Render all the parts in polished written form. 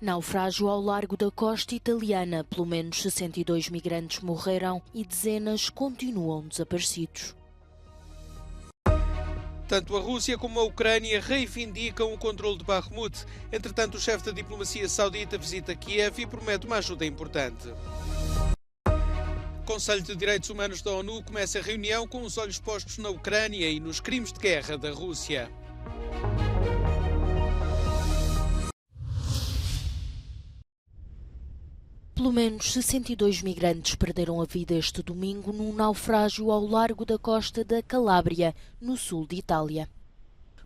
Naufrágio ao largo da costa italiana. Pelo menos 62 migrantes morreram e dezenas continuam desaparecidos. Tanto a Rússia como a Ucrânia reivindicam o controle de Bakhmut. Entretanto, o chefe da diplomacia saudita visita Kiev e promete uma ajuda importante. O Conselho de Direitos Humanos da ONU começa a reunião com os olhos postos na Ucrânia e nos crimes de guerra da Rússia. Pelo menos 62 migrantes perderam a vida este domingo num naufrágio ao largo da costa da Calábria, no sul de Itália.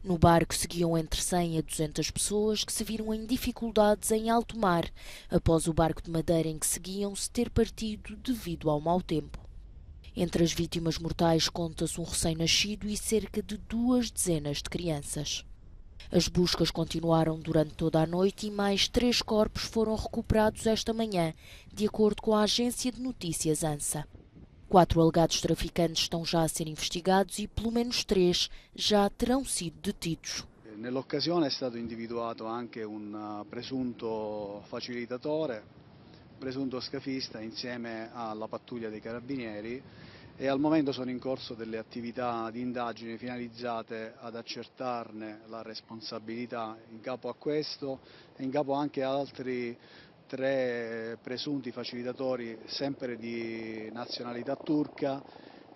No barco seguiam entre 100 a 200 pessoas que se viram em dificuldades em alto mar, após o barco de madeira em que seguiam se ter partido devido ao mau tempo. Entre as vítimas mortais conta-se um recém-nascido e cerca de 2 dezenas de crianças. As buscas continuaram durante toda a noite e mais 3 corpos foram recuperados esta manhã, de acordo com a agência de notícias ANSA. 4 alegados traficantes estão já a ser investigados e pelo menos 3 já terão sido detidos. Nell'occasione è stato individuato anche un presunto facilitatore, presunto scafista insieme alla pattuglia dei carabinieri e al momento sono in corso delle attività di indagine finalizzate ad accertarne la responsabilità in capo a questo e in capo anche ad altri 3 presunti facilitatori sempre di nazionalità turca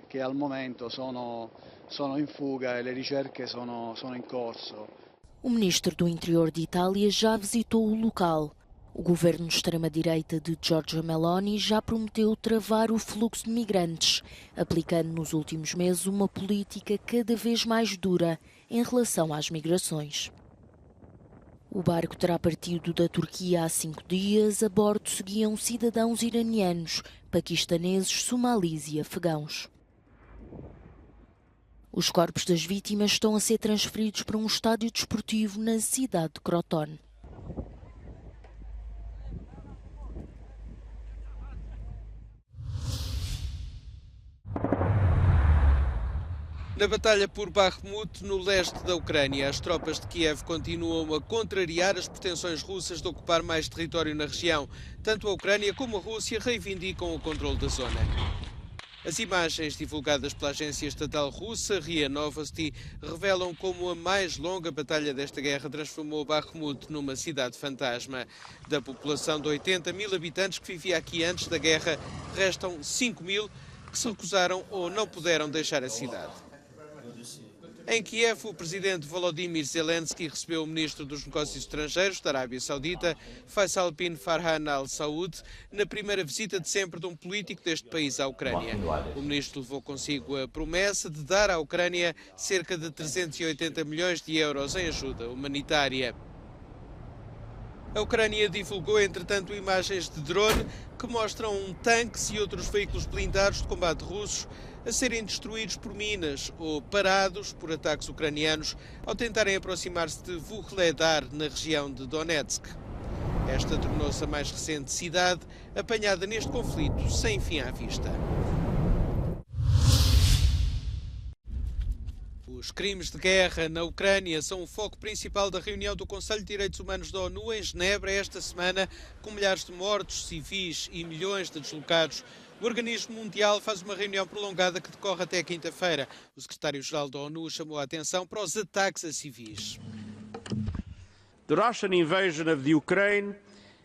che al momento sono in fuga e le ricerche sono in corso. O ministro do Interior de Itália já visitou o local. O governo de extrema-direita de Giorgia Meloni já prometeu travar o fluxo de migrantes, aplicando nos últimos meses uma política cada vez mais dura em relação às migrações. O barco terá partido da Turquia há 5 dias. A bordo seguiam cidadãos iranianos, paquistaneses, somalis e afegãos. Os corpos das vítimas estão a ser transferidos para um estádio desportivo na cidade de Crotone. Na batalha por Bakhmut, no leste da Ucrânia, as tropas de Kiev continuam a contrariar as pretensões russas de ocupar mais território na região. Tanto a Ucrânia como a Rússia reivindicam o controle da zona. As imagens divulgadas pela agência estatal russa RIA Novosti revelam como a mais longa batalha desta guerra transformou Bakhmut numa cidade fantasma. Da população de 80 mil habitantes que vivia aqui antes da guerra, restam 5 mil que se recusaram ou não puderam deixar a cidade. Em Kiev, o presidente Volodymyr Zelensky recebeu o ministro dos Negócios Estrangeiros da Arábia Saudita, Faisal bin Farhan Al Saud, na primeira visita de sempre de um político deste país à Ucrânia. O ministro levou consigo a promessa de dar à Ucrânia cerca de 380 milhões de euros em ajuda humanitária. A Ucrânia divulgou, entretanto, imagens de drone que mostram tanques e outros veículos blindados de combate russos a serem destruídos por minas ou parados por ataques ucranianos ao tentarem aproximar-se de Vuhledar, na região de Donetsk. Esta tornou-se a mais recente cidade apanhada neste conflito sem fim à vista. Os crimes de guerra na Ucrânia são o foco principal da reunião do Conselho de Direitos Humanos da ONU em Genebra esta semana, com milhares de mortos civis e milhões de deslocados. O organismo mundial faz uma reunião prolongada que decorre até quinta-feira. O secretário-geral da ONU chamou a atenção para os ataques a civis. The Russian invasion of the Ukraine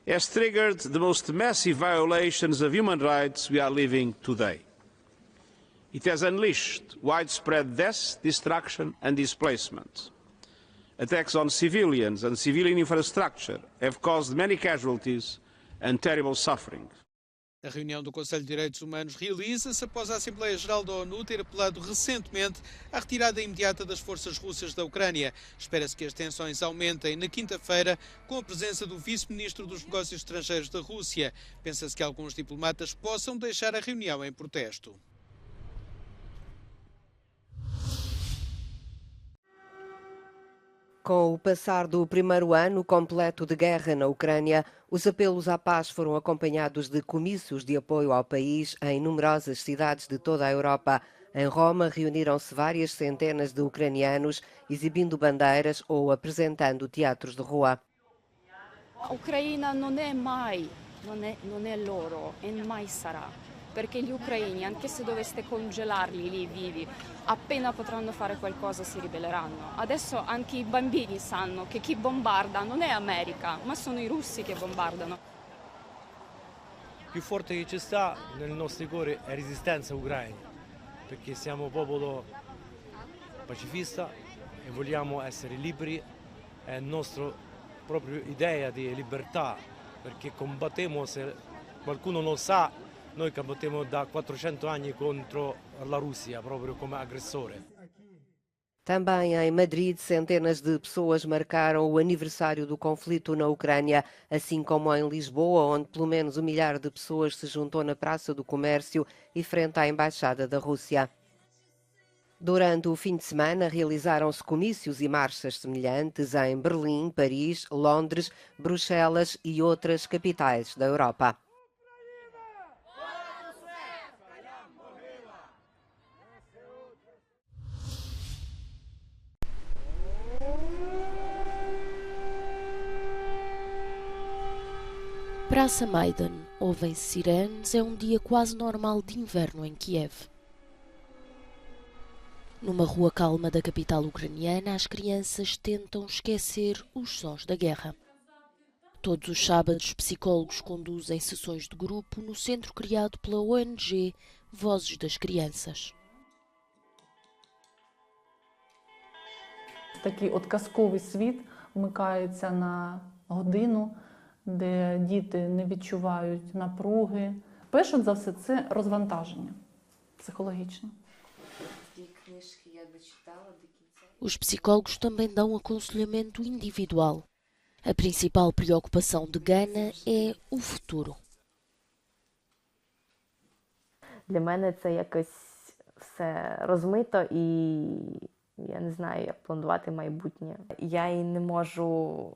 has triggered the most massive violations of human rights we are living today. It has unleashed widespread death, destruction and displacement. Attacks on civilians and civilian infrastructure have caused many casualties and terrible suffering. A reunião do Conselho de Direitos Humanos realiza-se após a Assembleia Geral da ONU ter apelado recentemente à retirada imediata das forças russas da Ucrânia. Espera-se que as tensões aumentem na quinta-feira com a presença do vice-ministro dos Negócios Estrangeiros da Rússia. Pensa-se que alguns diplomatas possam deixar a reunião em protesto. Com o passar do primeiro ano completo de guerra na Ucrânia, os apelos à paz foram acompanhados de comícios de apoio ao país em numerosas cidades de toda a Europa. Em Roma, reuniram-se várias centenas de ucranianos, exibindo bandeiras ou apresentando teatros de rua. Ucraina non è mai, non è loro e mai sarà, perché gli ucraini, anche se doveste congelarli lì vivi, appena potranno fare qualcosa si ribelleranno. Adesso anche i bambini sanno che chi bombarda non è America, ma sono i russi che bombardano. Più forte che ci sta nel nostro cuore è resistenza ucraina, perché siamo popolo pacifista e vogliamo essere liberi, è la nostra propria idea di libertà, perché combattiamo, se qualcuno non sa, noi combattiamo da 400 anni contro la Russia, proprio come aggressore. Também em Madrid, centenas de pessoas marcaram o aniversário do conflito na Ucrânia, assim como em Lisboa, onde pelo menos 1 milhar de pessoas se juntou na Praça do Comércio e frente à Embaixada da Rússia. Durante o fim de semana, realizaram-se comícios e marchas semelhantes em Berlim, Paris, Londres, Bruxelas e outras capitais da Europa. Praça Maidan, ouvem-se sirenes, é um dia quase normal de inverno em Kiev. Numa rua calma da capital ucraniana, as crianças tentam esquecer os sons da guerra. Todos os sábados, psicólogos conduzem sessões de grupo no centro criado pela ONG Vozes das Crianças. Такий от казковий світ вмикається на годину, де діти не відчувають напруги. Перше за все, це розвантаження психологічне. Os psicólogos também dão aconselhamento individual. A principal preocupação de Gana é o futuro. Для мене це якось все розмито і я не знаю, як планувати майбутнє. Я і не можу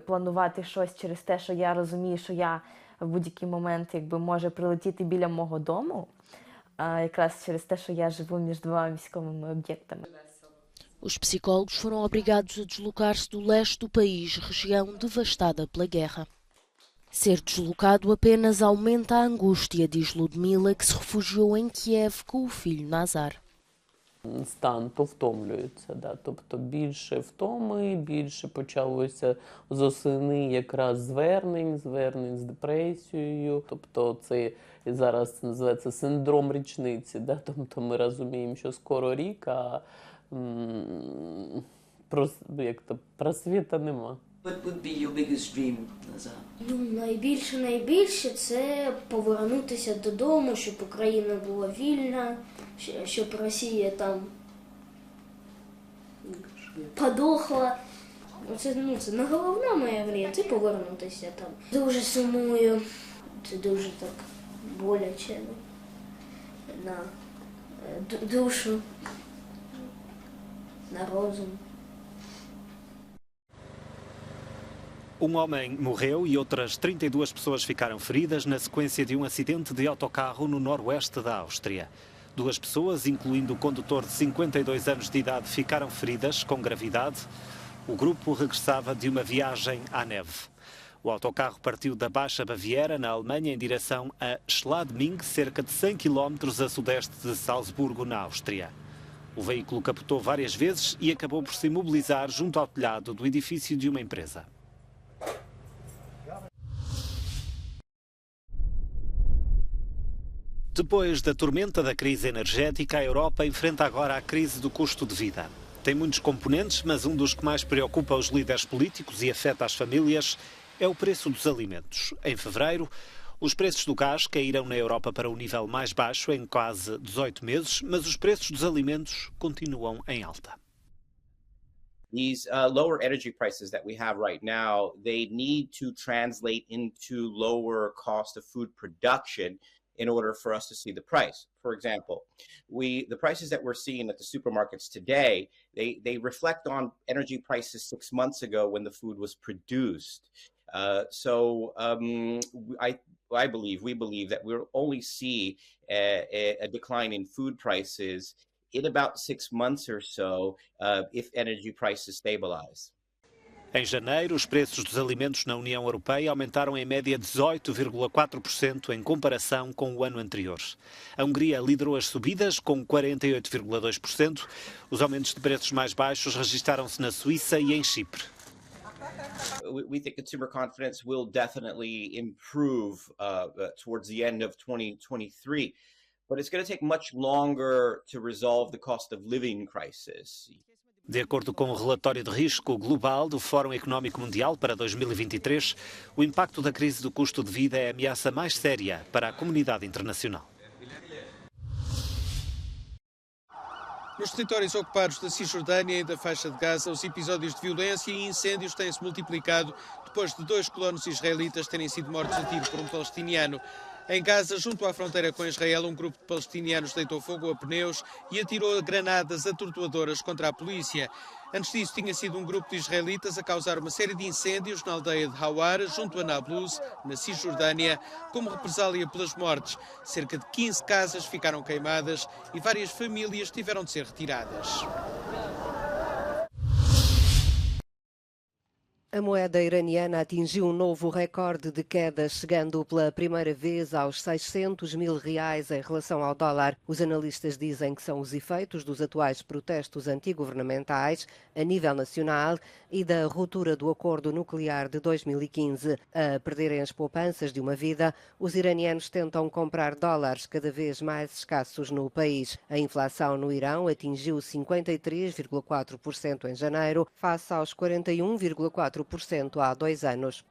планувати щось через те, що я розумію, що я в будь-який момент може прилетіти біля мого дому, якраз через те, що я живу між двома військовими об'єктами. Os psicólogos foram obrigados a deslocar-se do leste do país, região devastada pela guerra. Ser deslocado apenas aumenta a angústia, diz Ludmila, que se refugiou em Kiev com o filho Nazar. Стан повтомлюється, тобто більше втоми, більше почалося з осени якраз звернень з депресією, тобто це зараз називається синдром річниці, тобто ми розуміємо, що скоро рік, а просвіта нема. What would be your biggest dream, Nazar? Найбільше це повернутися додому, щоб Україна була вільна, щоб Росія там подохла. Це не головна моя мрія, це повернутися там. Дуже сумую, це дуже так боляче на душу, na розум. Um homem morreu e outras 32 pessoas ficaram feridas na sequência de um acidente de autocarro no noroeste da Áustria. 2 pessoas, incluindo o condutor de 52 anos de idade, ficaram feridas com gravidade. O grupo regressava de uma viagem à neve. O autocarro partiu da Baixa Baviera, na Alemanha, em direção a Schladming, cerca de 100 km a sudeste de Salzburgo, na Áustria. O veículo capotou várias vezes e acabou por se imobilizar junto ao telhado do edifício de uma empresa. Depois da tormenta da crise energética, a Europa enfrenta agora a crise do custo de vida. Tem muitos componentes, mas um dos que mais preocupa os líderes políticos e afeta as famílias é o preço dos alimentos. Em fevereiro, os preços do gás caíram na Europa para o nível mais baixo em quase 18 meses, mas os preços dos alimentos continuam em alta. These lower energy prices that we have right now, they need to translate into lower cost of food production in order for us to see the price. For example, the prices that we're seeing at the supermarkets today, they reflect on energy prices 6 months ago when the food was produced. We believe that we'll only see a decline in food prices in about 6 months or so if energy prices stabilize. Em janeiro, os preços dos alimentos na União Europeia aumentaram em média 18,4% em comparação com o ano anterior. A Hungria liderou as subidas com 48,2%. Os aumentos de preços mais baixos registaram-se na Suíça e em Chipre. We think consumer confidence will definitely improve towards the end of 2023, but it's going to take much longer to resolve the cost of living crisis. De acordo com o relatório de risco global do Fórum Económico Mundial para 2023, o impacto da crise do custo de vida é a ameaça mais séria para a comunidade internacional. Nos territórios ocupados da Cisjordânia e da faixa de Gaza, os episódios de violência e incêndios têm-se multiplicado depois de 2 colonos israelitas terem sido mortos a tiro por um palestiniano. Em Gaza, junto à fronteira com Israel, um grupo de palestinianos deitou fogo a pneus e atirou granadas atordoadoras contra a polícia. Antes disso, tinha sido um grupo de israelitas a causar uma série de incêndios na aldeia de Hawar, junto a Nablus, na Cisjordânia, como represália pelas mortes. Cerca de 15 casas ficaram queimadas e várias famílias tiveram de ser retiradas. A moeda iraniana atingiu um novo recorde de quedas, chegando pela primeira vez aos 600 mil reais em relação ao dólar. Os analistas dizem que são os efeitos dos atuais protestos antigovernamentais a nível nacional e da ruptura do acordo nuclear de 2015. A perderem as poupanças de uma vida, os iranianos tentam comprar dólares cada vez mais escassos no país. A inflação no Irão atingiu 53,4% em janeiro, face aos 41,4% há 2 anos.